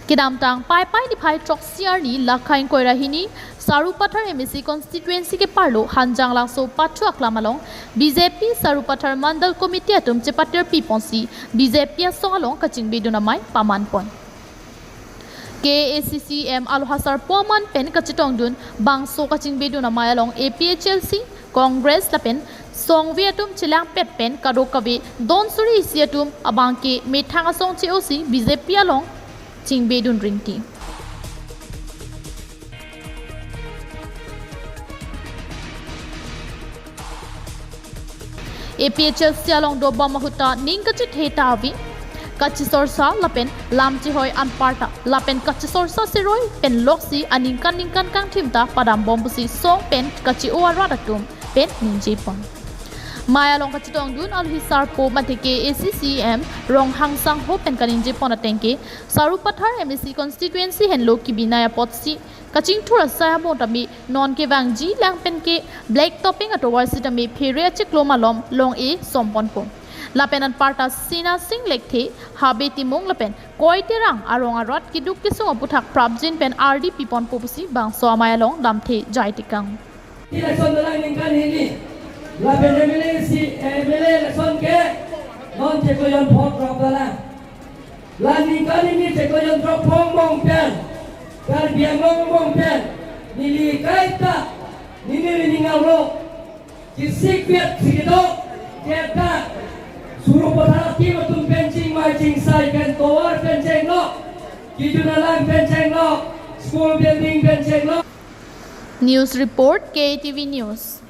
Kidamtang pai di pai trok siar ni lakhain koirahini Sarupathar MSC constituency ke parlo hanjang langso patu aklamalong BJP Sarupathar Mandal Committee atum cepatir piponsi BJP songalong kachingbe dunamai pamanpon KACCM alohasar poman pen kachitong dun bangso kachingbe dunamai along APHLC Congress lapen songve atum chilang pet pen kadokabe don suri isi atum abangke methang asong COC BJP along kachingbe dun ringti APHLC along do bamahuta ning kachit heta avi kachisorsa lapen lamchi hoi anparta lapen kachisorsa siroi pen loksi aningkan kang thimta padam bombusi song pen kachi oaradatum pen ninjepon Maya long kachitong dun alhisar po matike ACCM rong hangsang ho pen kaninjepon atengke Sarupathar MSC constituency henlo kibinaya potsi kaching thura saya motami non ke wangji lang pen ke black topping atowar sitami phire chikloma lom long e sompon po lapenan parta sina sing lekthe habeti mong lapen koiterang arong arot kiduk kisung aputhak prabjin pen RD pipon popusi bang so amaya long damthe jaitikang election dalang ningkan hini lapen MLA election ke non chekoyon vote drop dala la ningkan hini chekoyon drop phong pen kar biang ngomong pen nili kaita nili ningalo kisik piat sikido kita suruh perhati betul pencing macing sai pen tower pencing no kijunalan pencing no school building pencing no News report KTV News